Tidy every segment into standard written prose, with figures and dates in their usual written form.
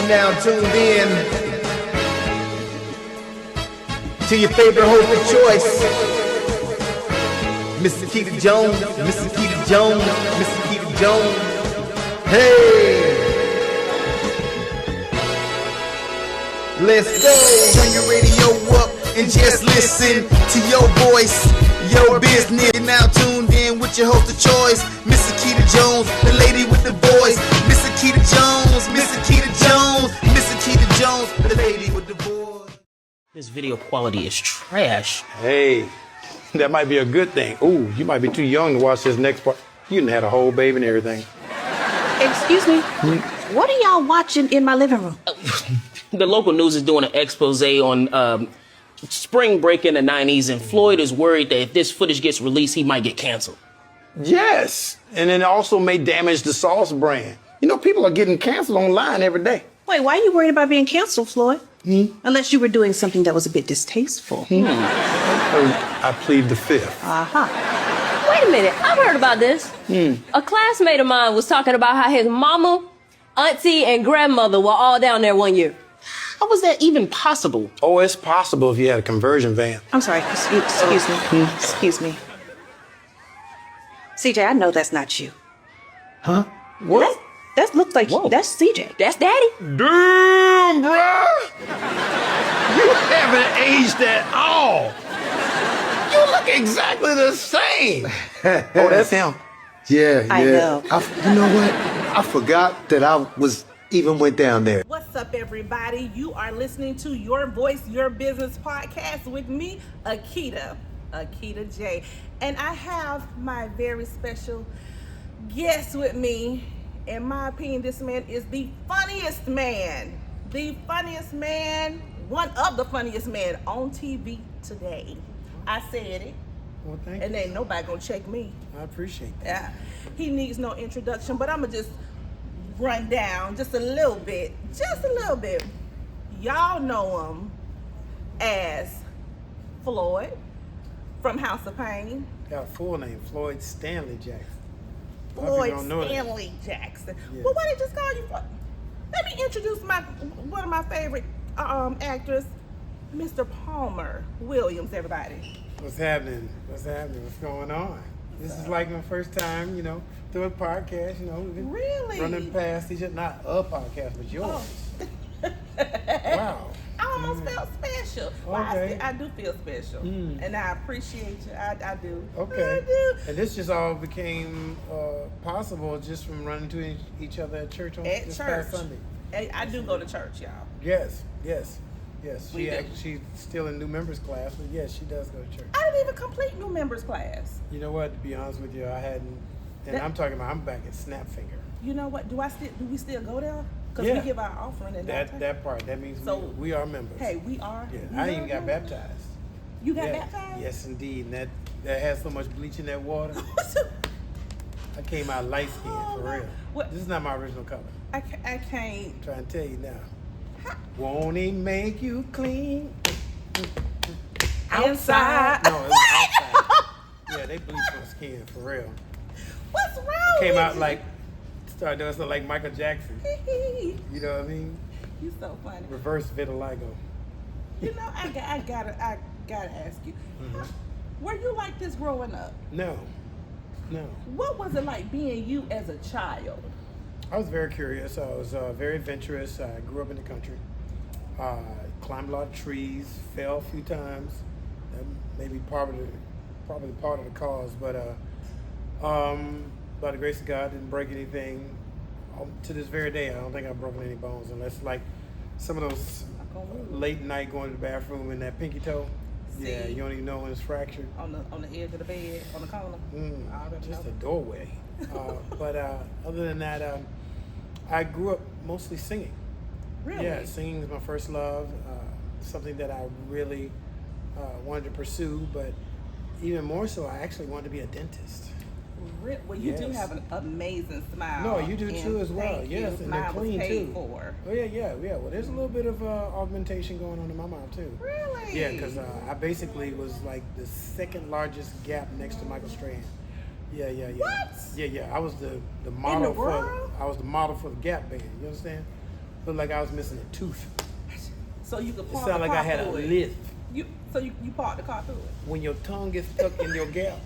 You're now tuned in to your favorite host of choice, Miss Aketa Jones, Miss Aketa Jones, Miss Aketa Jones. Hey! Let's go! Turn your radio up and just listen to your voice, your business. You're now tuned in with your host of choice, Miss Aketa Jones, the lady with the voice. Miss Aketa Jones, Miss Aketa Jones, Miss Aketa Jones, the lady with the voice. This video quality is trash. Hey, that might be a good thing. Ooh, you might be too young to watch this next part. You done had a whole baby and everything. Excuse me, what are y'all watching in my living room? The local news is doing an expose on spring break in the 90s, and Floyd is worried that if this footage gets released, he might get canceled. Yes, and then it also may damage the sauce brand. You know, people are getting canceled online every day. Wait, why are you worried about being canceled, Floyd? Unless you were doing something that was a bit distasteful. I plead the fifth. Wait a minute, I've heard about this. A classmate of mine was talking about how his mama, auntie, and grandmother were all down there one year. How was that even possible? Oh, it's possible if you had a conversion van. I'm sorry, excuse me. Excuse me. CJ, I know that's not you. Huh? What? That looks like that's CJ. That's Daddy. Damn, bruh! You haven't aged at all. You look exactly the same. Oh, that's him. Yeah, I know. You know what? I forgot that I even went down there. What's up, everybody? You are listening to Your Voice, Your Business podcast with me, Aketa J. And I have my very special guest with me. In my opinion, this man is the funniest man. One of the funniest men on TV today. I said it. Well, thank you. And ain't nobody gonna check me. I appreciate that. Yeah. He needs no introduction, but I'm gonna just run down just a little bit. Y'all know him as Floyd from House of Payne. Got a full name, Floyd Stanley Jackson. Floyd Stanley Jackson. Yeah. Well, why did they just call you? Let me introduce one of my favorite actors, Mr. Palmer Williams. Everybody. What's happening? What's going on? This is like my first time, through a podcast, We've been running past each other. Not a podcast, but yours. Wow. I almost felt special. Well, Okay. I do feel special. And I appreciate you. I do. Okay. I do. And this just all became possible just from running to each other at church on this past Sunday. I do go to church, y'all. Yes. She's still in new members class, but yes, she does go to church. I didn't even complete new members class. You know what? To be honest with you, I hadn't. And I'm back at Snapfinger. You know what? Do we still go there? Because we give our offering and that part. That means we are members. Hey, we are. Yeah, I even got baptized. You got baptized? Yes, indeed. And that has so much bleach in that water. I came out light skinned for real. What? This is not my original color. I can't. I'm trying to tell you now. Won't he make you clean? Outside. No, it was outside. Yeah, they bleach my skin for real. What's wrong? Came with out you? started doing something like Michael Jackson. You know what I mean? You so funny. Reverse vitiligo. You know, I gotta ask you. Were you like this growing up? No. What was it like being you as a child? I was very curious. I was very adventurous. I grew up in the country. Climbed a lot of trees. Fell a few times. That may be probably part of the cause. But by the grace of God, didn't break anything. To this very day, I don't think I've broken any bones, unless like some of those late night going to the bathroom in that pinky toe. Yeah, you don't even know when it's fractured. On the edge of the bed, on the corner. Just a doorway. But other than that, I grew up mostly singing. Really? Yeah, singing is my first love. Something that I really wanted to pursue, but even more so, I actually wanted to be a dentist. Well, you do have an amazing smile. No, you do too as well. Yes, and they're clean too. For. Oh yeah. Well, there's a little bit of augmentation going on in my mouth too. Really? Yeah, because I basically was like the second largest gap next to Michael Strahan. Yeah. What? Yeah. I was the model In the world? I was the model for the Gap band. You understand? looked like I was missing a tooth. So you could It park sounded the like I car had a through it. lisp. So you parked the car through it. When your tongue gets stuck in your gap,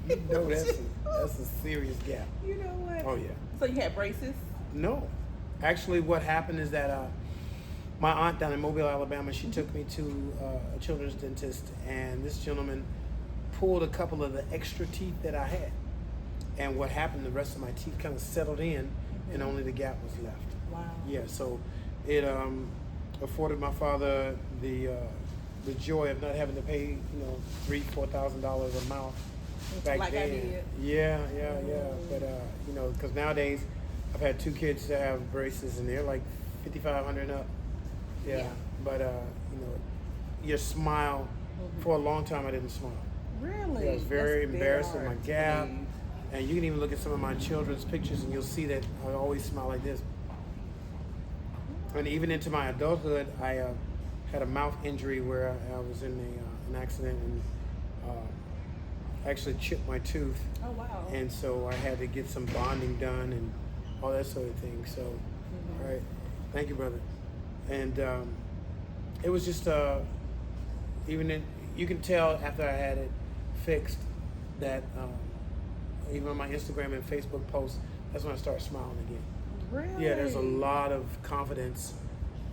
you know that's a serious gap. You know what? Oh yeah. So you had braces? No, actually, what happened is that my aunt down in Mobile, Alabama, she took me to a children's dentist, and this gentleman pulled a couple of the extra teeth that I had. And what happened, the rest of my teeth kind of settled in, and only the gap was left. Wow. Yeah, so it afforded my father the joy of not having to pay, $3,000-$4,000 a mouth back Like I then. did. Yeah. But because nowadays I've had 2 kids that have braces, and they're like $5,500 and up. Yeah. But your smile. For a long time, I didn't smile. Really? Yeah, I was very That's embarrassed with my hard to gap. believe. And you can even look at some of my children's pictures, and you'll see that I always smile like this. And even into my adulthood, I had a mouth injury where I was in an accident and actually chipped my tooth. Oh, wow. And so I had to get some bonding done and all that sort of thing. So, all right, thank you, brother. And it was just you can tell after I had it fixed that even on my Instagram and Facebook posts, that's when I started smiling again. Really? Yeah, there's a lot of confidence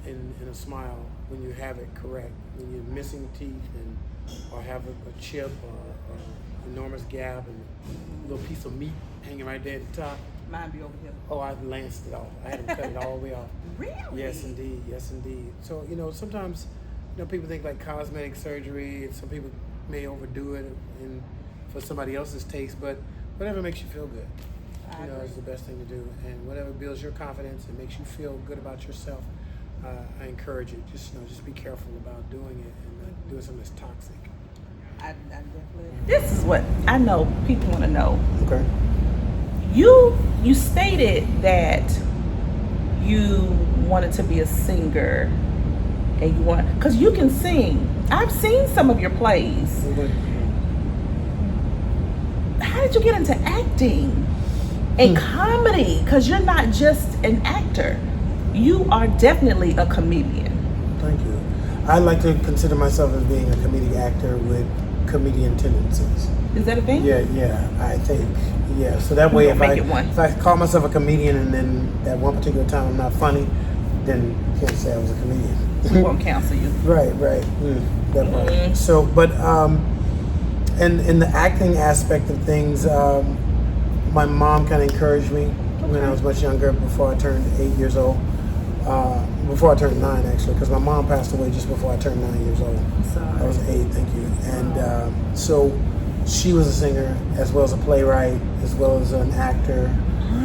in a smile when you have it correct. When you're missing teeth or have a chip or enormous gap and a little piece of meat hanging right there at the top. Mine be over here. Oh, I lanced it off. I had to cut it all the way off. Really? Yes, indeed. So, sometimes, people think like cosmetic surgery, and some people may overdo it for somebody else's taste, but whatever makes you feel good, is the best thing to do. And whatever builds your confidence and makes you feel good about yourself, I encourage it. Just be careful about doing it and not doing something that's toxic. I definitely. This is what I know people want to know. Okay. You stated that you wanted to be a singer, and because you can sing. I've seen some of your plays. How did you get into acting and comedy? Because you're not just an actor. You are definitely a comedian. Thank you. I like to consider myself as being a comedic actor with comedian tendencies. Is that a thing? Yeah, I think. Yeah, so that way if I call myself a comedian and then at one particular time I'm not funny, then you can't say I was a comedian. We won't counsel you. Right. That part. So, but in the acting aspect of things, my mom kind of encouraged me when I was much younger, before I turned 8 years old. Before I turned 9, actually, because my mom passed away just before I turned 9 years old. I'm sorry. I was 8, thank you. And so she was a singer, as well as a playwright, as well as an actor,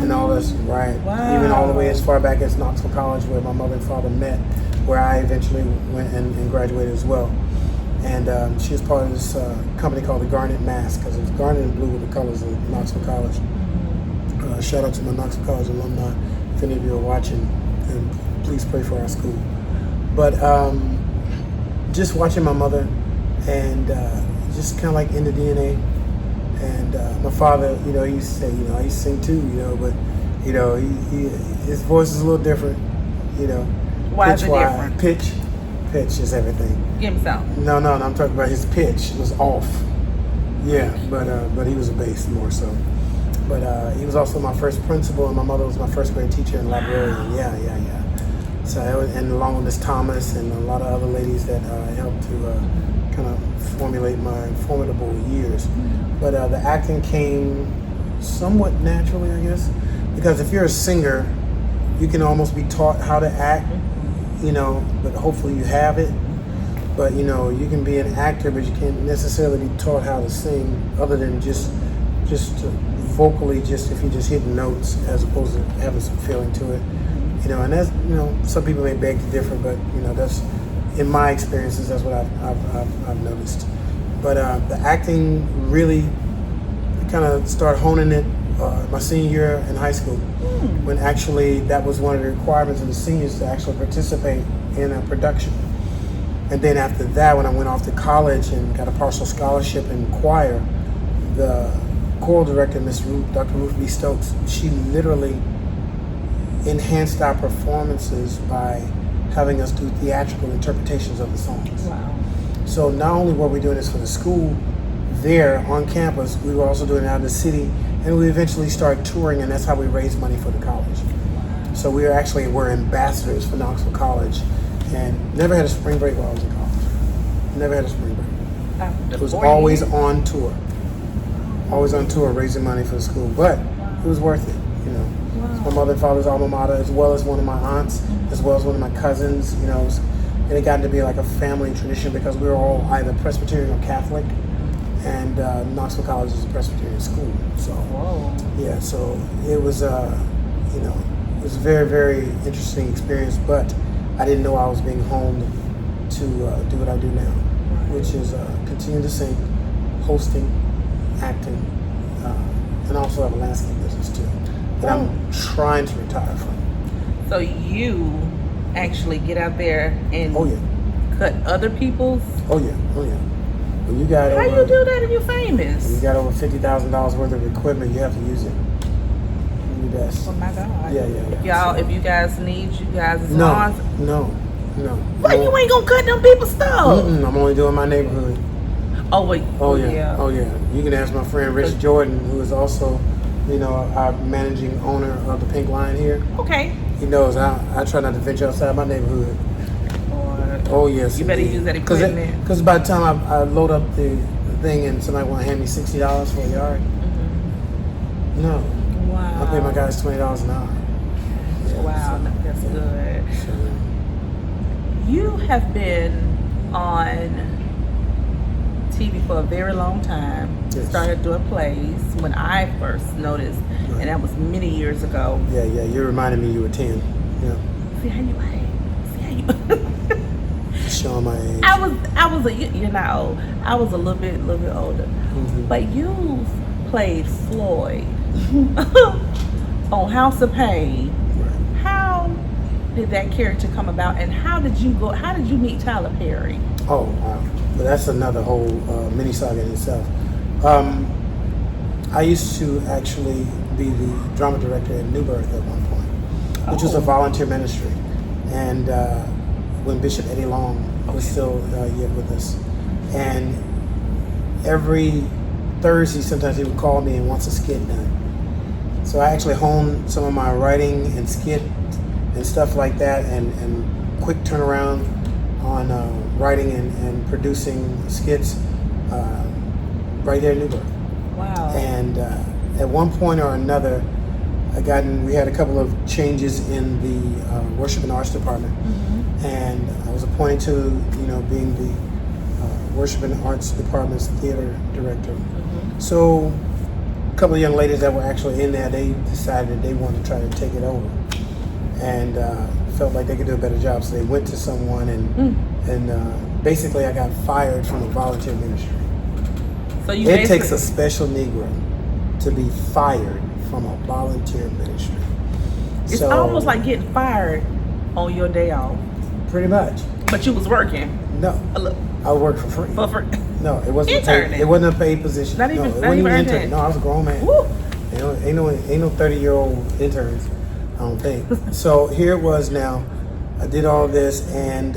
and all this, right? Wow. Even all the way as far back as Knoxville College, where my mother and father met, where I eventually went and graduated as well. And she was part of this company called the Garnet Mask, because it was garnet and blue with the colors of Knoxville College. Shout out to my Knoxville College alumni, if any of you are watching, and please pray for our school. But just watching my mother, and just kind of like in the DNA. And my father, he used to say, I used to sing too, but, his voice is a little different, Why is it different? Pitch is everything. Give me some. No, I'm talking about his pitch was off. Yeah, but he was a bass more so. But he was also my first principal, and my mother was my first grade teacher and librarian. Yeah. So and along with Miss Thomas and a lot of other ladies that helped to kind of formulate my formidable years. But the acting came somewhat naturally, I guess, because if you're a singer, you can almost be taught how to act, but hopefully you have it. But you can be an actor, but you can't necessarily be taught how to sing, other than just vocally, just if you just hit notes, as opposed to having some feeling to it. And that's, some people may beg to differ, but that's, in my experiences, that's what I've noticed. But the acting really kind of started honing it my senior year in high school, when actually that was one of the requirements of the seniors to actually participate in a production. And then after that, when I went off to college and got a partial scholarship in choir, the choral director, Miss Ruth, Dr. Ruth B. Stokes, she literally enhanced our performances by having us do theatrical interpretations of the songs. Wow. So not only were we doing this for the school there on campus, we were also doing it out in the city, and we eventually started touring, and that's how we raised money for the college. So we're ambassadors for Knoxville College, and never had a spring break while I was in college. Never had a spring break. It was always on tour. Always on tour raising money for the school, but it was worth it, you know. It's my mother and father's alma mater, as well as one of my aunts, as well as one of my cousins, you know. And it got to be like a family tradition because we were all either Presbyterian or Catholic, and Knoxville College is a Presbyterian school. So, yeah, so it was, you know, it was a very, very interesting experience, but I didn't know I was being honed to do what I do now, which is continue to sing, hosting, acting, and also have a landscape business too. But I'm trying to retire from. So you actually get out there and cut other people's? Oh yeah. When you got How you do that if you're famous? When you got over $50,000 worth of equipment, you have to use it. You best. Oh my God. Yeah. Y'all, if you guys need you guys' No. But you ain't gonna cut them people's stuff. I'm only doing my neighborhood. Oh wait. Oh yeah. You can ask my friend Rich Jordan, who is also, you know, our managing owner of the Pink Lion here. Okay. He knows I try not to venture outside my neighborhood. Oh yes. You better use that equipment. Because by the time I load up the thing and somebody want to hand me $60 for a yard, no. Wow. I pay my guys $20 an hour. Yeah, wow, that's good. You have been on TV for a very long time. Yes. Started doing plays when I first noticed, and that was many years ago. Yeah. You reminded me you were 10. Yeah. See how you Showing my age. I was a little bit older, but you played Floyd on House of Payne. Right. How did that character come about, and how did you meet Tyler Perry? Oh wow, but that's another whole mini saga in itself. I used to actually be the drama director at New Birth at one point, which was a volunteer ministry, and when Bishop Eddie Long was still yet with us, and every Thursday sometimes he would call me and wants a skit done. So I actually honed some of my writing and skit and stuff like that, and quick turnaround on writing and producing skits right there in New Birth. Wow. And at one point or another, we had a couple of changes in the worship and arts department, and I was appointed to, you know, being the worship and arts department's theater director. So a couple of young ladies that were actually in there, they decided that they wanted to try to take it over, and felt like they could do a better job. So they went to someone, and basically I got fired from the volunteer ministry. So it takes a special Negro to be fired from a volunteer ministry. It's almost like getting fired on your day off. Pretty much. But you was working. No, I worked for free. No, it wasn't. It wasn't a paid position. Not even. No, it wasn't even intern. No, I was a grown man. Woo. Ain't no 30-year-old interns. I don't think. So here it was. Now, I did all this, and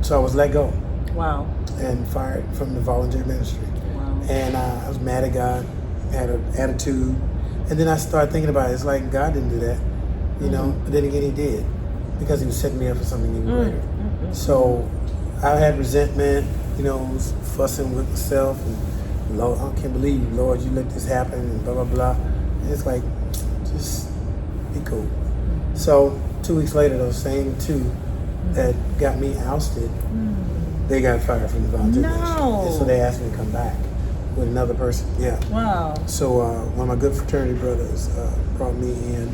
so I was let go. Wow. And fired from the volunteer ministry. Wow. And I was mad at God, had an attitude, and then I started thinking about it. It's like God didn't do that, you know. But then again, He did, because He was setting me up for something even greater. So I had resentment, you know, was fussing with myself, and Lord, I can't believe, Lord, you let this happen, and blah blah blah. And it's like, just be cool. So 2 weeks later, those same two that got me ousted, they got fired from the volunteer ministry. And so they asked me to come back with another person. Yeah. Wow. So one of my good fraternity brothers brought me in,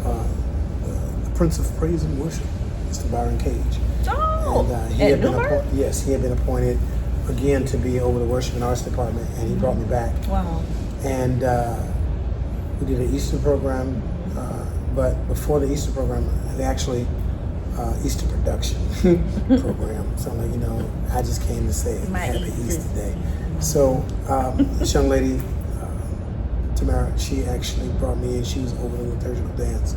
the Prince of Praise and Worship, Mr. Byron Cage. Oh, And he had been appointed again to be over the worship and arts department, and he brought me back. Wow. And we did an Easter program, but before the Easter program, they actually Easter production program. So I'm like, you know, I just came to say Happy Easter Day. So this young lady, Tamara, she actually brought me in. She was over the liturgical dance,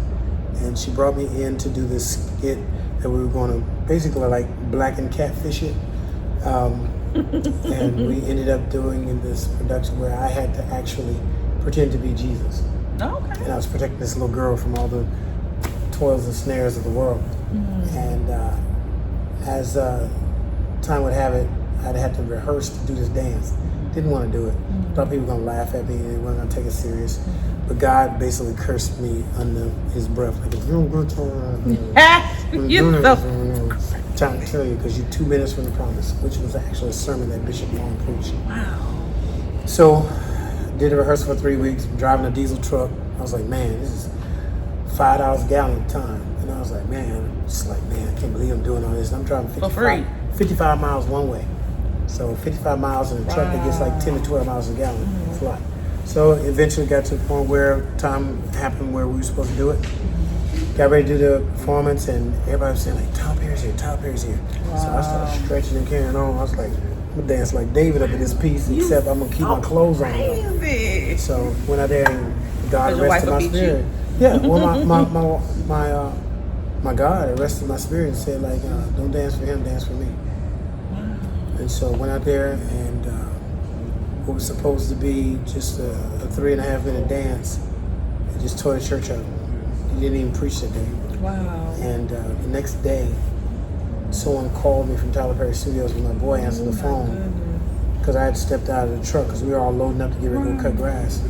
and she brought me in to do this skit that we were going to basically like black and catfish it. And we ended up doing this production where I had to actually pretend to be Jesus. Okay. And I was protecting this little girl from all the toils and snares of the world. And as time would have it, I'd had to rehearse to do this dance. Didn't want to do it. Thought people were going to laugh at me and they weren't going to take it serious. But God basically cursed me under his breath. Like, if you don't go to time to tell you, because you're 2 minutes from the promise, which was actually a sermon that Bishop Long preached. Wow. So, did a rehearsal for 3 weeks, driving a diesel truck. I was like, man, this is $5 a gallon time. And I was like, man, I can't believe I'm doing all this. And I'm driving 55 miles one way. So 55 miles in a truck that gets like 10 to 12 miles a gallon. It's a lot. So eventually got to the point where time happened where we were supposed to do it. Got ready to do the performance and everybody was saying like, Tyler Perry's here, Tyler Perry's here. So I started stretching and carrying on. I was like, I'm gonna dance like David up in this piece, except I'm gonna keep my clothes on. Crazy. So went out there and God Your wife arrested my will beat spirit. Yeah, well my God arrested my spirit and said like, don't dance for him, dance for me. And so went out there and what was supposed to be just a 3.5 minute dance, it just tore the church up. He didn't even preach that day. Wow. And the next day, someone called me from Tyler Perry Studios when my boy answered the phone because I had stepped out of the truck because we were all loading up to get ready to go cut grass.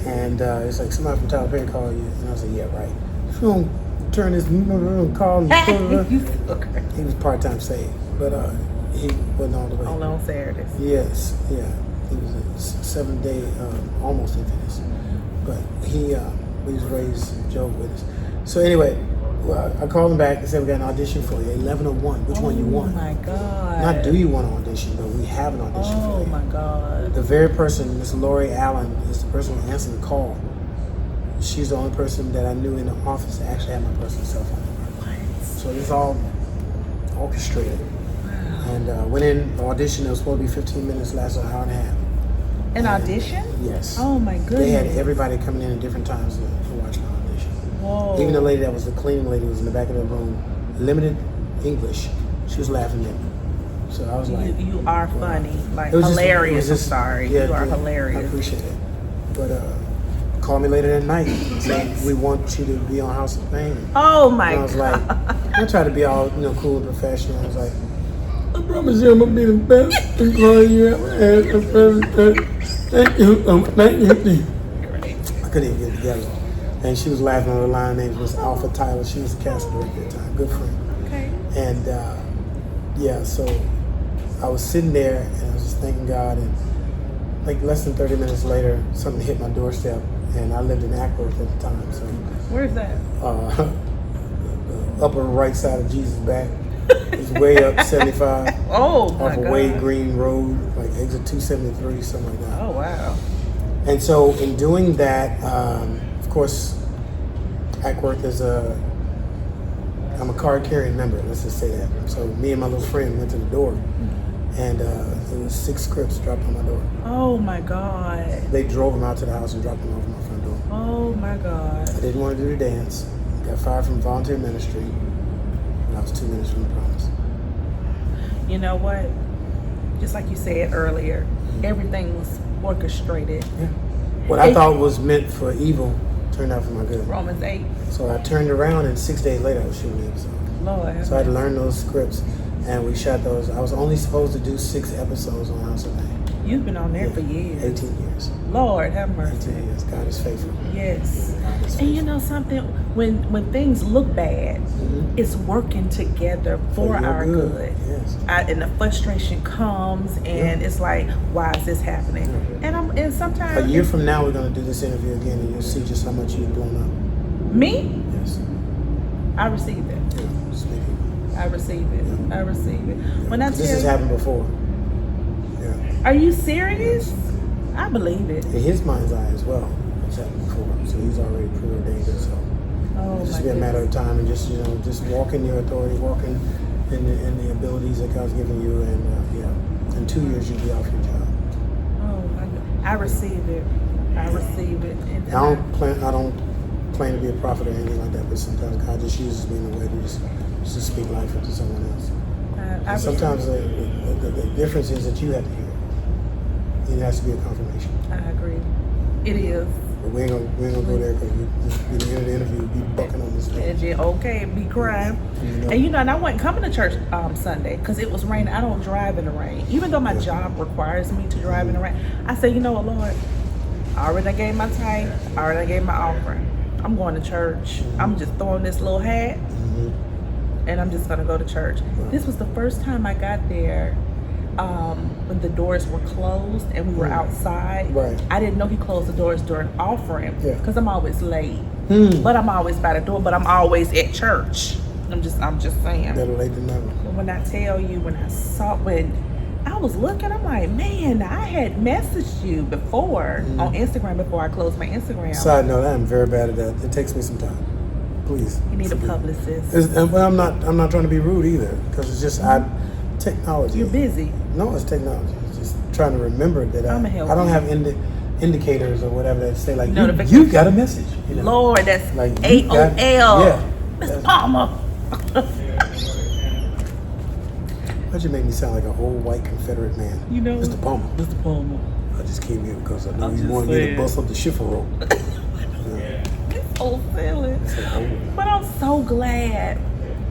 And it's like, somebody from Tyler Perry called you. And I was like, yeah, right. If you don't turn this call me. He was part-time saved, but he wasn't all the way. Only on Saturdays. Yes, yeah. He was a 7-day, almost Adventist. But he was raised Jehovah's Witness. So anyway, I called him back and said, we got an audition for you, 11:01. Which one you want? Oh my God. Not do you want to audition, but we have an audition for you. Oh my God. The very person, Miss Lori Allen, is the person who answered the call. She's the only person that I knew in the office that actually had my personal cell phone number. So it's all orchestrated. And went in, the audition, it was supposed to be 15 minutes, lasted an hour and a half. An audition? Yes. Oh my goodness. They had everybody coming in at different times to watch the audition. Whoa. Even the lady that was the cleaning lady was in the back of the room, limited English. She was laughing at me. So I was like, You are funny. Like it was hilarious. just, I'm sorry. yeah, you are yeah, hilarious. I appreciate it. But called me later that night and said, we want you to be on House of Payne. Oh my And I was God. like, I try to be all cool and professional. I was like, I promise you I'm gonna be the best employee you ever had. Thank you. Thank you. I couldn't even get it together. And she was laughing on the line. Her name was Alpha Tyler. She was a cast director at the time, good friend. Okay. And yeah, so I was sitting there and I was just thanking God. And like less than 30 minutes later, something hit my doorstep. And I lived in Ackworth at the time. So Where's that? the upper right side of Jesus back. It's way up 75. Oh my off God. a Wade Green Road, like exit 273, something like that. Oh wow. And so in doing that, of course, Ackworth is I'm a card carrying member, let's just say that. So me and my little friend went to the door and there was 6 scripts dropped on my door. Oh my God. They drove them out to the house and dropped them off my front door. Oh my God. I didn't want to do the dance. Got fired from volunteer ministry. And I was 2 minutes from the promise. You know what? Just like you said earlier, everything was orchestrated. Yeah. What I thought was meant for evil turned out for my good. Romans 8. So I turned around and 6 days later I was shooting the episode. Lord. So I had to learn those scripts and we shot those. I was only supposed to do 6 episodes on House of Payne. You've been on there for years. 18 years. Lord, have mercy. 18 years. God is faithful. Yes. And you know something? When things look bad, it's working together for your our good. Yes. And the frustration comes, and it's like, why is this happening? And sometimes A year from now, we're going to do this interview again, and you'll see just how much you've blown up. Me, Yes. I receive it. Yeah. Speaking. I receive it. Yeah. I receive it. When I This has tell you, happened before. Yeah. are you serious? I believe it. In his mind's eye as well. It's happened before. So he's already preordained it. So Oh it's my just be a matter goodness. of time and just walk in your authority, walk in the abilities that God's given you, and in 2 years you'll be off your job. Oh my God. I receive it. I receive it. And I don't claim to be a prophet or anything like that, but sometimes God just uses me in a way to just to speak life into someone else. And sometimes the difference is that you have to hear it. It has to be a confirmation. I agree. It is. But we ain't gonna go there because we the end of the interview, be bucking on this thing. And then, okay, be crying. And and I wasn't coming to church Sunday because it was raining. I don't drive in the rain. Even though my job requires me to drive in the rain, I say, you know what, Lord, I already gave my tithe, I already gave my offering. I'm going to church. I'm just throwing this little hat and I'm just gonna go to church. This was the first time I got there when the doors were closed and we were outside. Right. I didn't know he closed the doors during offering because I'm always late. But I'm always by the door, but I'm always at church. I'm just saying. Better late than never. But when I tell you, when I was looking, I'm like, man, I had messaged you before on Instagram before I closed my Instagram. Side note, I'm very bad at that. It takes me some time. Please. You need a publicist. But I'm not trying to be rude either, because it's just technology. You're busy. No, it's technology. It's just trying to remember that I don't have indicators or whatever that say like you got a message. You know? Lord, that's like AOL. Yeah. Mr. Palmer. Why'd you make me sound like an old white Confederate man? You know, Mr. Palmer. Mr. Palmer. I just came here because I know I'm you just wanted me saying. to bust up the shiffer rope. It's so silly. But I'm so glad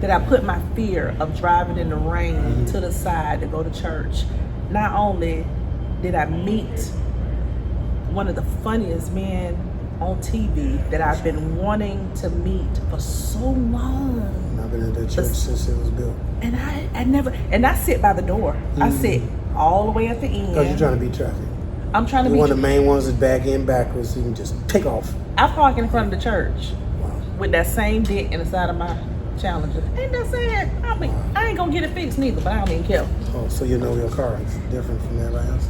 that I put my fear of driving in the rain to the side to go to church. Not only did I meet one of the funniest men on TV that I've been wanting to meet for so long. I've been in that church since it was built. And I sit by the door. I sit all the way at the end. Because you're trying to beat traffic. I'm trying to beat one of the main ones is back in backwards, so you can just take off. I park in front of the church Wow. with that same dent in the side of my Challenger. Ain't that sad? I ain't gonna get it fixed neither, but I don't even care. Oh, so you know your car is different from everybody else?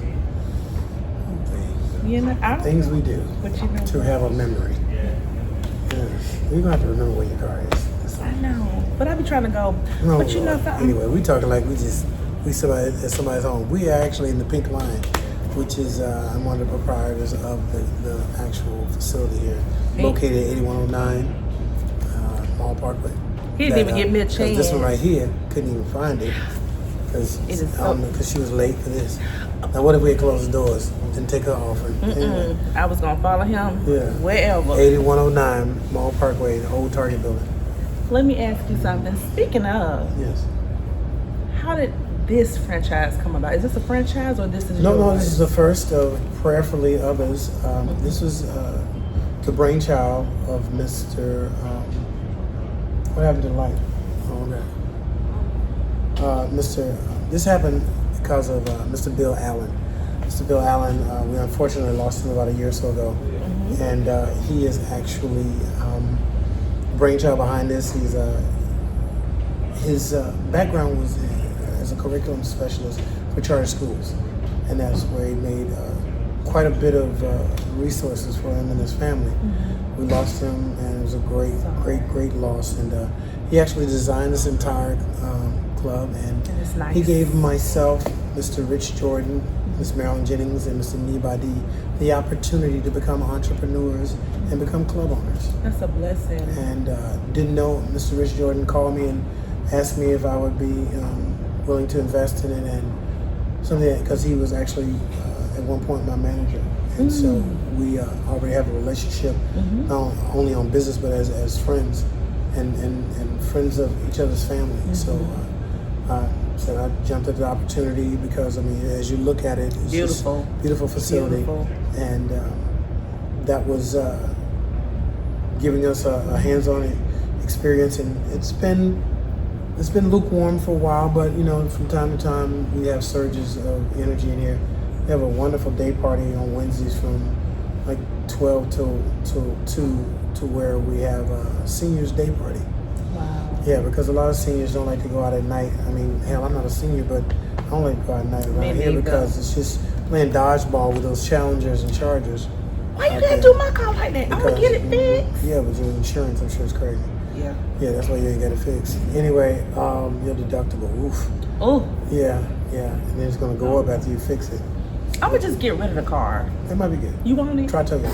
You know, I don't Things know. we do But you know to have a memory. Yes. You're gonna have to remember where your car is. I know, but I be trying to go. No, but you know something? anyway, we talking like we somebody at somebody's home. We are actually in the Pink Line, which is I'm one of the proprietors of the actual facility here, located at 8109 Mall Parkway. He didn't even give me a chance. This one right here, couldn't even find it because she was late for this. Now, what if we had closed the doors and take her off? Anyway. I was gonna follow him wherever. 8109 Mall Parkway, the old Target building. Let me ask you something. Speaking of, Yes. how did this franchise come about? Is this a franchise or this is No, yours? this is the first of prayerfully others. This was the brainchild of Mr. What happened to life? Oh, okay. This happened because of Mr. Bill Allen. Mr. Bill Allen, we unfortunately lost him about a year or so ago, and he is actually brainchild behind this. His background was as a curriculum specialist for charter schools, and that's where he made quite a bit of resources for him and his family. We lost him, and it was a great loss. And he actually designed this entire club, and That's nice. he gave myself, Mr. Rich Jordan, Ms. Marilyn Jennings, and Mr. Nibadi the opportunity to become entrepreneurs and become club owners. That's a blessing. And didn't know, Mr. Rich Jordan called me and asked me if I would be willing to invest in it, and something, because he was actually at one point my manager. And so we already have a relationship, not only on business, but as friends and friends of each other's family. So I jumped at the opportunity because, I mean, as you look at it, it's Beautiful. just a beautiful facility. Beautiful. And that was giving us a hands-on experience, and it's been lukewarm for a while, but you know, from time to time we have surges of energy in here. We have a wonderful day party on Wednesdays from like 12 till 2 to where we have a seniors day party. Wow. Yeah, because a lot of seniors don't like to go out at night. I mean, hell, I'm not a senior, but I don't like to go out at night around here because it's just playing dodgeball with those Challengers and Chargers. Why you gotta do my car like that? I'm gonna get it fixed. Yeah, but your insurance, I'm sure, is crazy. Yeah. Yeah, that's why you ain't got it fixed. Anyway, your deductible, oof. Oh, Yeah, and then it's gonna go up after you fix it. I'm gonna just get rid of the car. That might be good. You want it? Try tugging.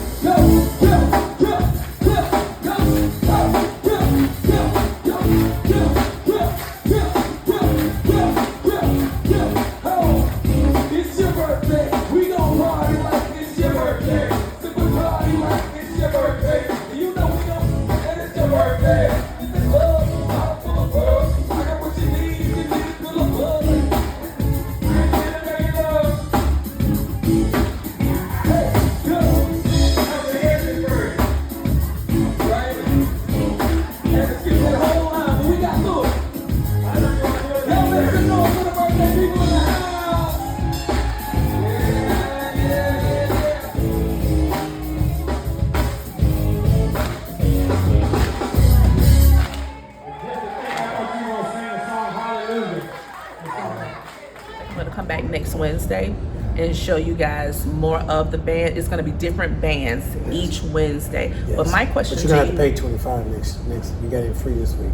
I'm gonna come back next Wednesday and show you guys more of the band. It's gonna be different bands each Wednesday. Yes. But my question But you're gonna have to pay $25 next. You got it free this week.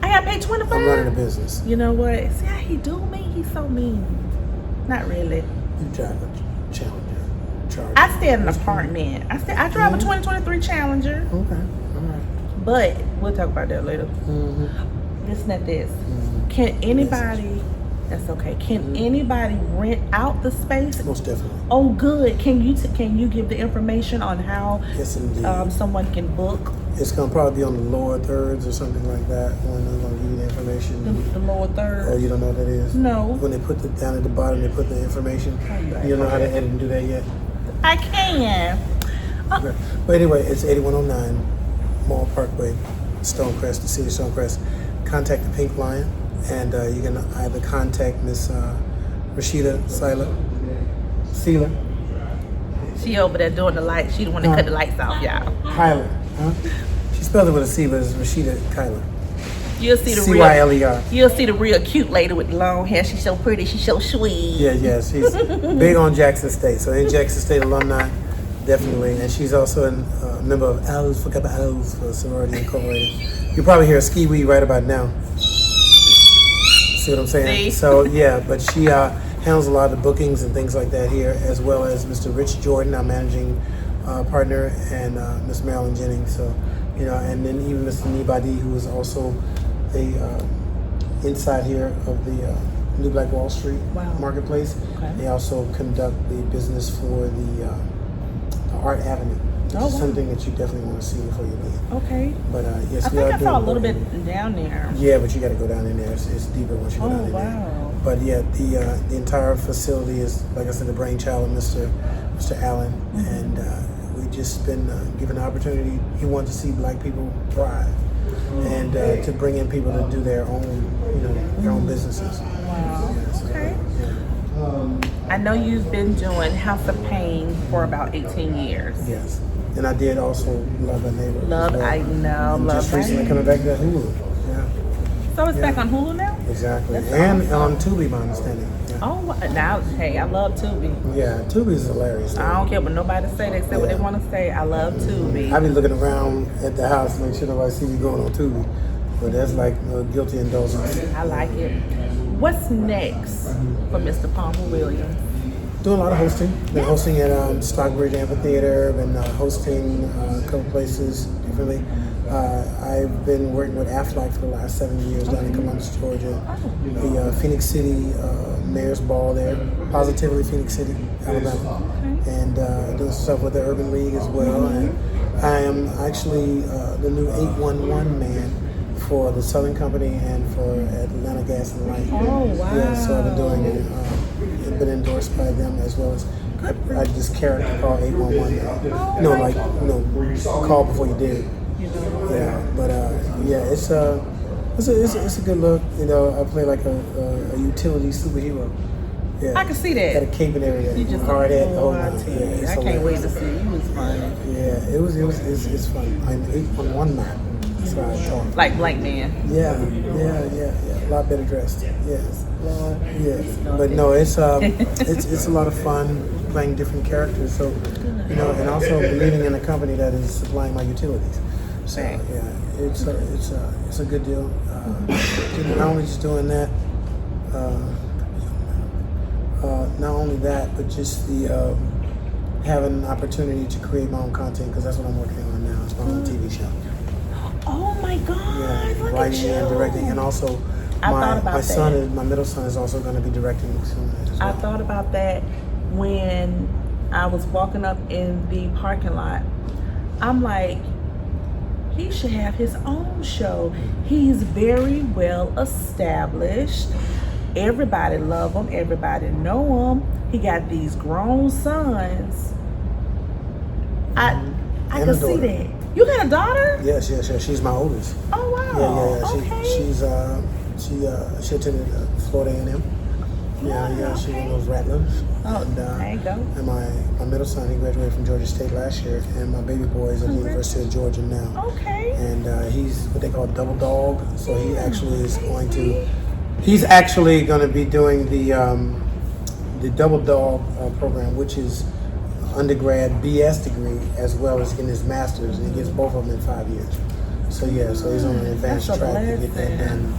I gotta pay $25. I'm running a business. You know what? See how he do me? He's so mean. Not really. You drive a Challenger. Charger. I stay in an apartment. I drive a 2023 Challenger. Okay. All right. But we'll talk about that later. Listen at this. Can anybody? That's okay. Can anybody rent out the space? Most definitely. Oh, good. Can you give the information on how Yes, indeed. someone can book It's gonna probably be on the lower thirds or something like that. When they're gonna give you the information. the lower third? Oh, you don't know what that is? No. When they put it down at the bottom, they put the information. You don't know how to edit and do that yet? I can. Okay. But anyway, it's 8109 Mall Parkway, Stonecrest, the city of Stonecrest. Contact the Pink Lion, and you can either contact Miss Rashida Sealer. She over there doing the lights. She the one that cut the lights off, y'all. Kyler, huh? She spelled it with a C, but it's Rashida Kyler. You'll see the C-Y-L-E-R. You'll see the real cute lady with the long hair. She's so pretty. She's so sweet. Yeah, she's big on Jackson State. So in Jackson State alumni, definitely. And she's also a member of Owls for Sorority Incorporated. You probably hear a ski wee right about now. See what I'm saying? See? So yeah, but she handles a lot of the bookings and things like that here, as well as Mr. Rich Jordan, our managing partner, and Miss Marilyn Jennings. So, and then even Mr. Nibadi, who is also a inside here of the New Black Wall Street Marketplace. Okay. They also conduct the business for the Art Avenue, which is something that you definitely want to see before you leave. Okay. But yes, I think I saw a little bit down there. Yeah, but you got to go down in there. It's deeper once you go down in there. But yeah, the entire facility is, like I said, the brainchild of Mr. Allen, and we just been given the opportunity. He wanted to see Black people thrive, and to bring in people to do their own, their own businesses. Wow. Yeah, so, Okay. yeah. I know you've been doing House of Payne for about 18 years. Yes, and I did also Love Thy Neighbor. Love, as well. I know, And Love just Thy recently Neighbor. coming back to Hulu. Yeah, So it's back on Hulu now? exactly, That's and awesome. on Tubi, my understanding. Yeah. Oh, now, hey, I love Tubi. Yeah, Tubi is hilarious. I don't care what nobody say. They say what they want to say. I love Tubi. I be looking around at the house, make sure nobody see me going on Tubi. But that's like guilty indulgence. I like it. What's next for Mr. Palmer Williams? Doing a lot of hosting. Been hosting at Stockbridge Amphitheater. Been hosting a couple places differently. I've been working with Aflac for the last 7 years down in Columbus, Georgia. The Phoenix City Mayor's Ball there. Positively Phoenix City, Alabama. And doing some stuff with the Urban League as well. And I am actually the new 811 man for the Southern Company and for Atlanta Gas and Light. Oh, wow. Yeah, so I've been doing it. It's been endorsed by them, as well as I just character call 811. Call before you did it. Yeah, but it's a good look. I play like a utility superhero. Yeah, I can see that. Got a cape and everything. You just hard hat. I can't wait to see you. It was fun. Yeah, it's fun. I'm 811 man. That's why I talk. Like Blank Man. Yeah. A lot better dressed. Yes. Yes. But no, it's a lot of fun playing different characters. So, and also believing in a company that is supplying my utilities. So yeah, it's a good deal. Not only just doing that, not only that, but just the having an opportunity to create my own content, because that's what I'm working on now. It's my own TV show. Oh my God! Yeah, Look writing at you. and directing, and also my middle son is also going to be directing soon as well. I thought about that when I was walking up in the parking lot. I'm like, he should have his own show. He's very well established. Everybody love him. Everybody know him. He got these grown sons. I And can a see daughter. that. You got a daughter? Yes. She's my oldest. Oh wow. Yeah. She attended Florida A&M. Yeah. She one of those rattlers. Oh, And, there you go. And my middle son, he graduated from Georgia State last year, and my baby boy is at the University of Georgia now. Okay. And he's what they call double dog. So he actually is going to. He's actually going to be doing the double dog program, which is undergrad BS degree as well as in his master's, and he gets both of them in 5 years. So he's on an advanced That's a track to get that blessing. done,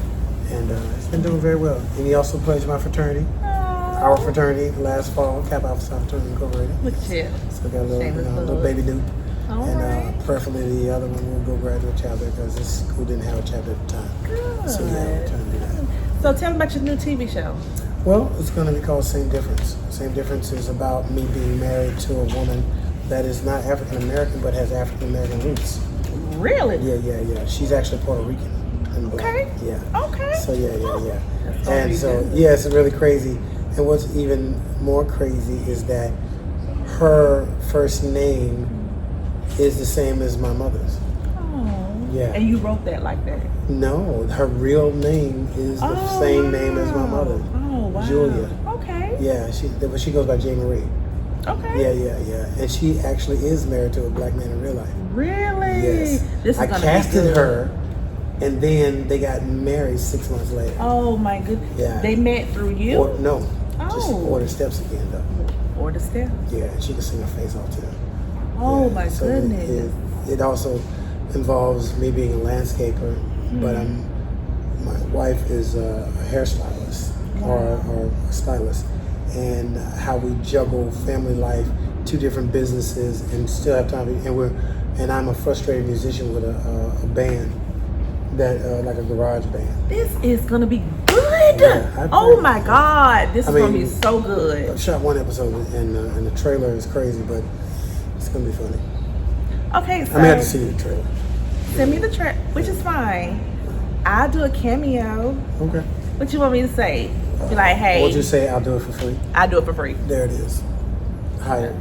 and he's been doing very well. And he also plays my fraternity, our fraternity, last fall, Kappa Alpha Psi Fraternity Incorporated. Look at you. So we got a little, Shameless little plug. baby Duke. All And right. preferably the other one will go graduate chapter because this school didn't have a chapter at the time. Good. So we're trying to do that. So tell me about your new TV show. Well, it's going to be called Same Difference. Same Difference is about me being married to a woman that is not African American but has African American roots. Really? Yeah. She's actually Puerto Rican and black. Okay. Yeah. Okay. So yeah. That's gonna And be so good. yeah, it's really crazy. And what's even more crazy is that her first name is the same as my mother's. Oh. Yeah. And you wrote that like that? No, her real name is the same name as my mother's. Oh, wow. Julia. Okay. Yeah, she goes by J. Marie. Okay. Yeah. And she actually is married to a black man in real life. Really? Yes. This is I gonna casted be good. her, and then they got married 6 months later. Oh my goodness. Yeah. They met through you? Or, no, just Oh. Order Steps again though. Or the step? Yeah, and she can sing her face off too. Oh Yeah, my so goodness. It also involves me being a landscaper, but my wife is a hairstylist or a stylist, and how we juggle family life, 2 different businesses, and still have time. And I'm a frustrated musician with a band that like a garage band. This is gonna be good. Yeah, Oh my God. This is I gonna be mean, so good. I shot 1 episode, and the trailer is crazy, but it's gonna be funny. Okay, so I may have to see the trailer. send me the track, which is fine. I'll do a cameo. Okay. What you want me to say? Be like, hey, Or just say I'll do it for free. I'll do it for free. There it is. Hired.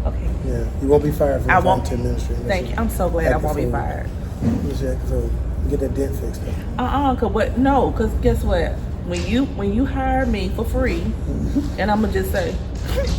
Okay. Yeah. You won't be fired from I the won't. volunteer ministry. Thank you. I'm so glad I won't be fired. Just act the fool. Get that dent fixed though. Cause what? No, cause guess what? When you hire me for free, and I'm gonna just say,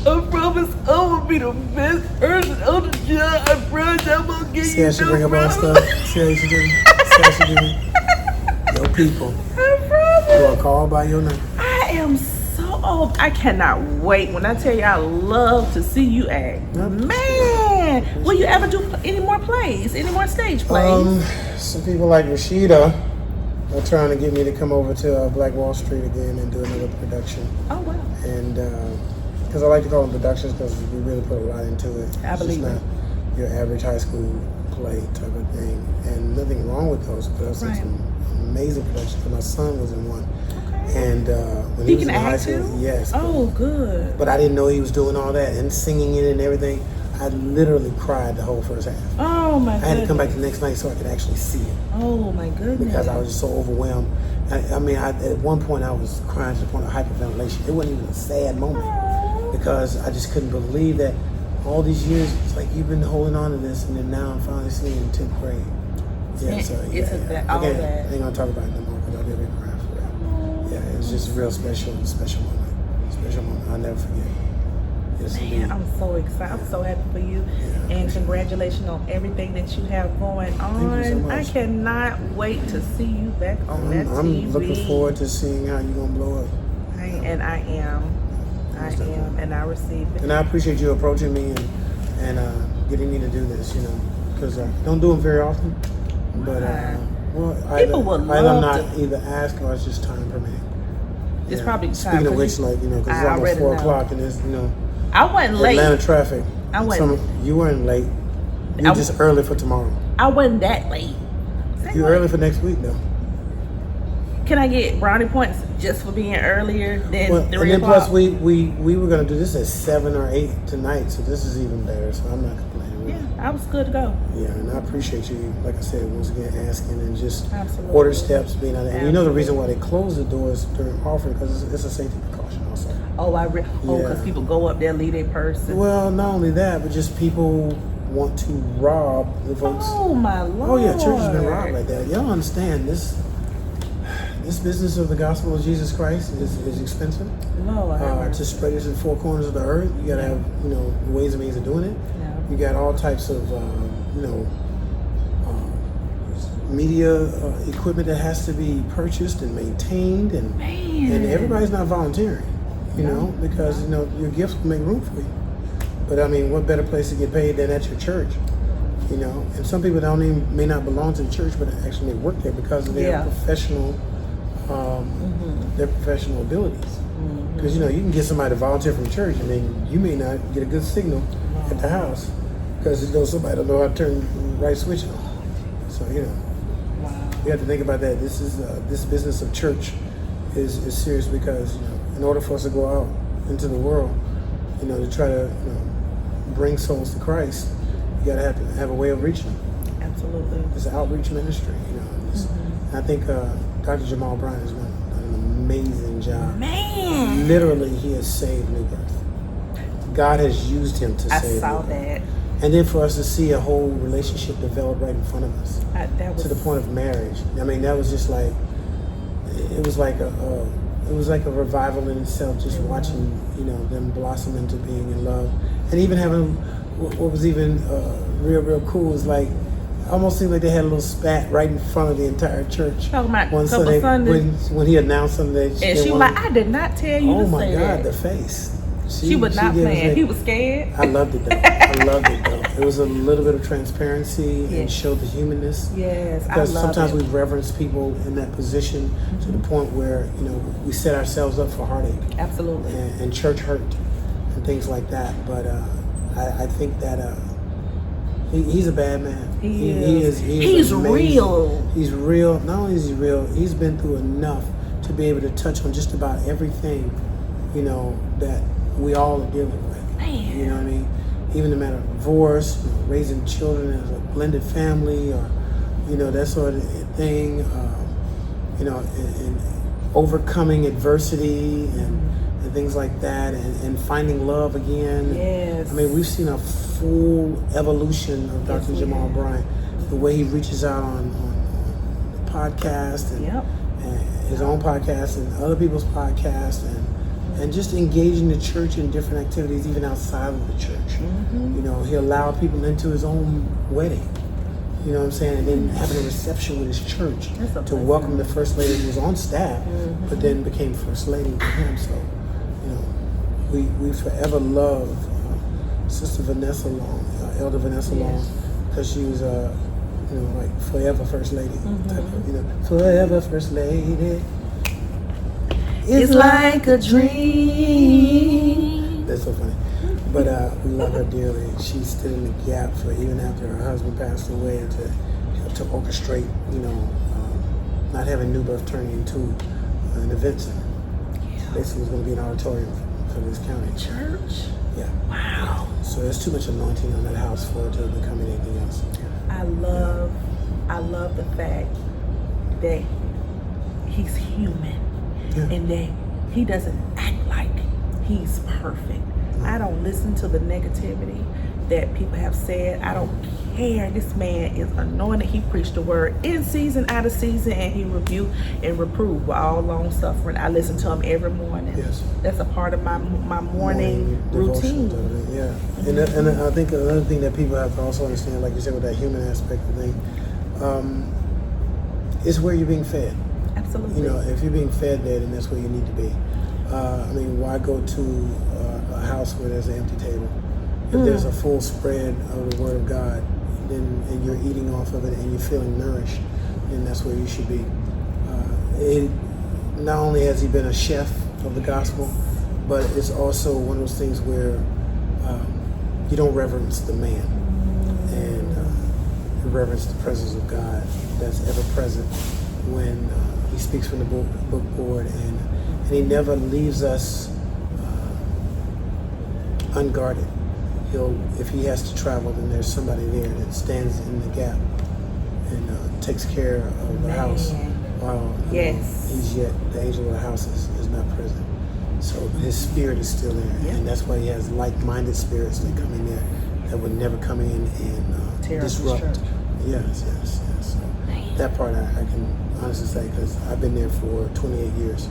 I promise I will be the best person on the job. I promise I'm gonna get See you how she no bring up all problem. stuff? See how she do? See how she do? Your people. I promise. You are called by your name. I am so I cannot wait. When I tell you I love to see you act. Yep. Man, will you ever do any more plays? Any more stage plays? Some people like Rashida are trying to get me to come over to Black Wall Street again and do another production. Oh wow. And because I like to call them productions because we really put a lot into it. I believe it's just not your average high school play type of thing. And nothing wrong with those, but I've seen Right. some amazing productions. My son was in one. Okay. And when He was can in high act school, too? yes. Oh good. But I didn't know he was doing all that and singing it and everything. I literally cried the whole first half. Oh my I goodness. had to come back the next night so I could actually see it Oh my goodness. because I was just so overwhelmed. At one point I was crying to the point of hyperventilation. It wasn't even a sad moment because I just couldn't believe that all these years, it's like you've been holding on to this, and then now I'm finally seeing it in 10th grade. Yeah, It- so it yeah, took yeah. that- all Again, that. I ain't gonna talk about it no more because I'll get ready to cry for real. Yeah, it was just a real special moment. Special moment. I'll never forget. Yes, indeed. Man, I'm so excited. I'm so happy for you. And congratulations on everything that you have going on. you so much. I cannot wait to see you back on that I'm TV. looking forward to seeing how you're gonna blow up. I am. And I receive it. And I appreciate you approaching me and getting me to do this, because I don't do them very often. But People would either love I'm not to- either asked or it's just time permitting. It's Yeah. probably time. Speaking of 'cause which, because it's I almost already 4 know. o'clock and it's I wasn't late. Atlanta traffic. I wasn't- You weren't late. You're I- just early for tomorrow. I wasn't that late. You're early for next week though. Can I get brownie points just for being earlier than Well, 3 and then o'clock? plus we were gonna do this at 7 or 8 tonight, so this is even better. So I'm not complaining. Really. Yeah, I was good to go. Yeah, and I appreciate you, like I said, once again asking and just Absolutely. order steps being out there. And you know the reason why they close the doors during offering because it's a safety precaution also. Because Yeah. people go up there, leave their purse. Well, not only that, but just people want to rob the folks. Oh my Lord! Oh yeah, church has been robbed like that. Y'all understand this? This business of the gospel of Jesus Christ is expensive. Lord, To spread it to the four corners of the earth, you gotta have ways and means of doing it. Yeah. You got all types of media equipment that has to be purchased and maintained, and everybody's not volunteering. Because your gifts will make room for you. But I mean, what better place to get paid than at your church? And some people may not belong to the church, but actually may work there because of their professional, their professional abilities. Because you can get somebody to volunteer from church, and then you may not get a good signal at the house because somebody don't know how to turn the right switch on. So you have to think about that. This is this business of church is serious because in order for us to go out into the world, to try to bring souls to Christ, you got to have a way of reaching them. Absolutely. It's an outreach ministry, and I think Dr. Jamal Bryant has done an amazing job. Man, Literally, he has saved New Birth. God has used him to save. I saw New Birth. that. And then for us to see a whole relationship develop right in front of us That was to the point of marriage. I mean, that was just like it was like a revival in itself. Just watching them blossom into being in love, and even having what was even real cool is like almost seemed like they had a little spat right in front of the entire church. Talking about one couple Sunday Sundays. when he announced something that And she was like, I did not tell you oh to my say God, that. the face. She was not gave us playing. that- He was scared. I loved it though. I loved it though. It was a little bit of transparency and Yes. showed the humanness. Yes, Because I love sometimes it. we reverence people in that position to the point where we set ourselves up for heartache Absolutely. and church hurt and things like that. But I think that he's a bad man. He is. He's amazing. real. He's real. Not only is he real, he's been through enough to be able to touch on just about everything that we all are dealing with. Man. You know what I mean? Even the matter of divorce, raising children as a blended family, or that sort of thing. And overcoming adversity and things like that, and finding love again. Yes. I mean, we've seen a full evolution of Dr. we Jamal have. Bryant. The way he reaches out on the podcast and his own podcast and other people's podcasts, and just engaging the church in different activities even outside of the church. He allowed people into his own wedding. You know what I'm saying? And then having a reception with his church That's a to blessing. welcome the first lady who was on staff, but then became first lady with him. So, we forever love Sister Vanessa Long, Elder Vanessa Long, because she was like forever first lady type of, forever first lady. It's like a dream. That's so funny. But we love her dearly. She stood in the gap for even after her husband passed away to orchestrate, not having New Birth turn into an event center. Basically, it was going to be an auditorium for this county. Church. Yeah. Wow. So there's too much anointing on that house for it to become anything else. I love the fact that he's human and that he doesn't act like he's perfect. I don't listen to the negativity that people have said. I don't care. This man is anointed. He preached the word in season, out of season, and he rebuked and reproved with all long suffering. I listen to him every morning. Yes. That's a part of my morning routine. devotion. Yeah. And I think another thing that people have to also understand, like you said, with that human aspect of the thing, is where you're being fed. Absolutely. If you're being fed there, then that's where you need to be. Why go to a house where there's an empty table? If there's a full spread of the Word of God, and you're eating off of it and you're feeling nourished, then that's where you should be. Not only has he been a chef of the gospel, but it's also one of those things where you don't reverence the man and you reverence the presence of God that's ever present when He speaks from the book board, and he never leaves us unguarded. If he has to travel, then there's somebody there that stands in the gap and takes care of the house while he's yet the angel of the house is not present. So his spirit is still there, and that's why he has like-minded spirits that come in there that would never come in and disrupt. Yes. So that part I can honestly say, because I've been there for 28 years.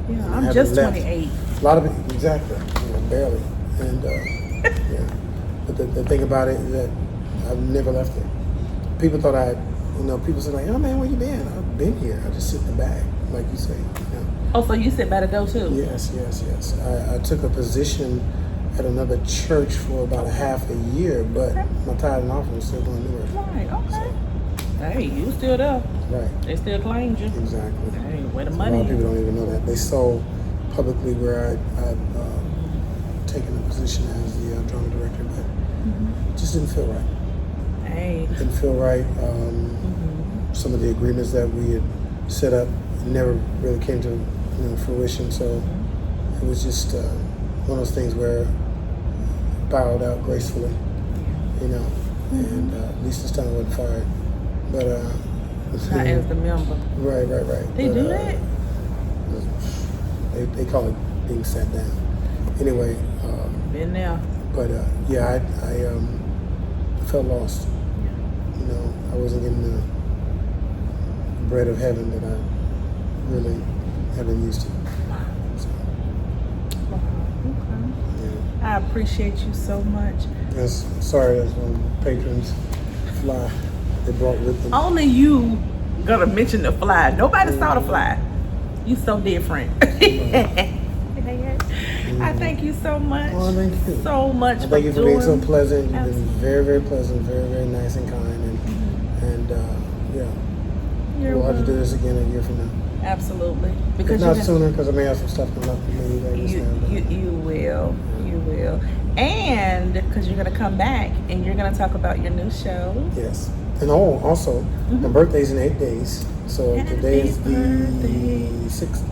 Yeah, I'm just 28. A lot of it, exactly, barely. And but the thing about it is that I've never left it. People thought people say like, oh man, where you been? I've been here. I just sit in the back, like you say. Oh, so you sit by the door too? Yes. I took a position at another church for about a half a year, but my tithe and offering was still going to work. Right, okay. Hey, you still there. Right. They still claimed you. Exactly. Hey, where the A money lot of people is. don't even know that. They saw publicly where I'd taken a position as the drama director, but it just didn't feel right. Hey. Didn't feel right. Some of the agreements that we had set up never really came to fruition, so it was just one of those things where I bowed out gracefully, and at least this time I wasn't fired. But Not as the member. Right. They do that? They call it being sat down. Anyway, Been there. but I felt lost. I wasn't getting the bread of heaven that I really have been used to. So, I appreciate you so much. Sorry, that's when patrons fly. They brought with them. Only you gonna mention the fly. Nobody saw the fly. You so different. I thank you so much. Oh, thank you. So much. Thank you for being so pleasant. You've been Absolutely. very, very pleasant, very, very nice and kind, we'll have to do this again a year from now. Absolutely. If Because not sooner, because I may have some stuff coming up for me. you will. And because you're gonna come back and you're gonna talk about your new show. Yes. And also, my birthday's in 8 days. So Happy today is the birthday. 6th,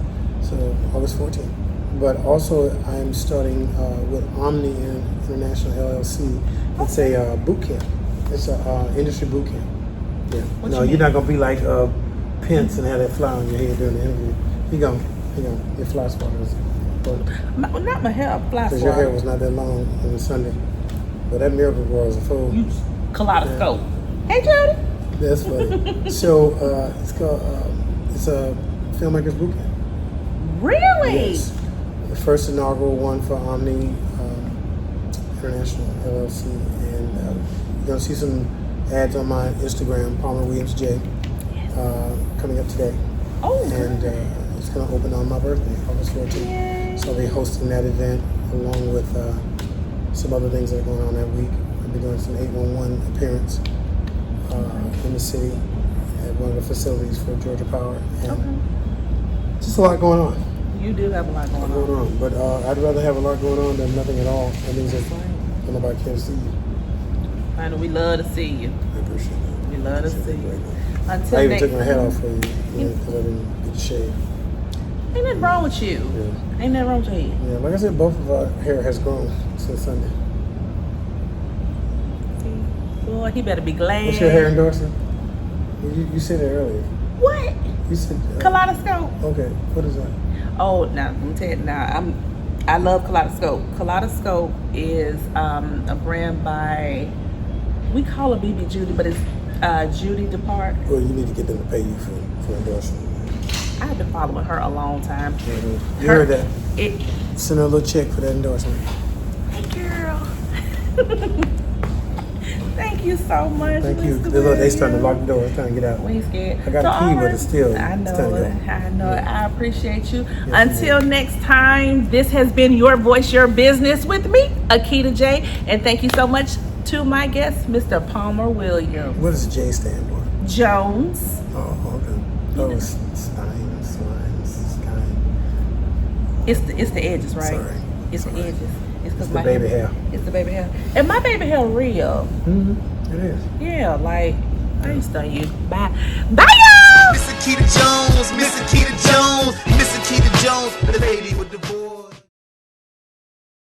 so August 14th. But also, I'm starting with Omni International LLC. It's a boot camp. It's a industry boot camp. Yeah. What No, you you're mean? not gonna be like Pence and have that fly on your head during the interview. You're gonna, your fly spotters. Not my hair, fly Because your hair swat. was not that long on the Sunday. But that miracle girl was a fool. Kaleidoscope. Hey, Jody. That's funny. So it's called it's a filmmakers boot camp. Really? Yes. The first inaugural one for Omni International LLC, and you're gonna see some ads on my Instagram, Palmer Williams J, coming up today. Oh, And it's gonna open on my birthday, August 14th. Yay. So I'll be hosting that event along with some other things that are going on that week. I'll be doing some 811 appearance in the city at one of the facilities for Georgia Power. And just a lot going on. You do have a lot going on. But I'd rather have a lot going on than nothing at all. That means that nobody cares to see you. I know we love to see you. I appreciate that. We love to see you. I Until even next took my hat off for you because I didn't get to shave. Ain't nothing wrong with you. Yeah. Ain't nothing wrong with your head. Yeah, like I said, both of our hair has grown since Sunday. Boy, he better be glad. What's your hair endorsement? You said it earlier. What? You said Kaleidoscope. Okay, what is that? Oh, now let me tell you. Now I love Kaleidoscope. Kaleidoscope is a brand by, we call her BB Judy, but it's Judy Depart. Well, you need to get them to pay you for endorsement. I've been following her a long time. You heard that? It. Send her a little check for that endorsement. Hey, girl. Thank you so much. Thank you. Mr. Look, they starting to lock Williams. the door. It's trying to get out. We ain't scared. I got a key, but it's still. I know it's time to it. go. I know it. I appreciate you. Yes, Until ma'am. next time, this has been Your Voice, Your Business with me, Aketa J. And thank you so much to my guest, Mr. Palmer Williams. What does J stand for? Jones. Oh, okay. Oh, it's Stein, It's the edges, right? Sorry. It's the edges. It's It's because the my baby hair. It's the baby hair. And my baby hair real. Mm-hmm. It is. Yeah, like I used to you. Bye. Bye y'all! Aketa Jones, Miss Aketa Jones, Miss Aketa Jones, the lady with the voice.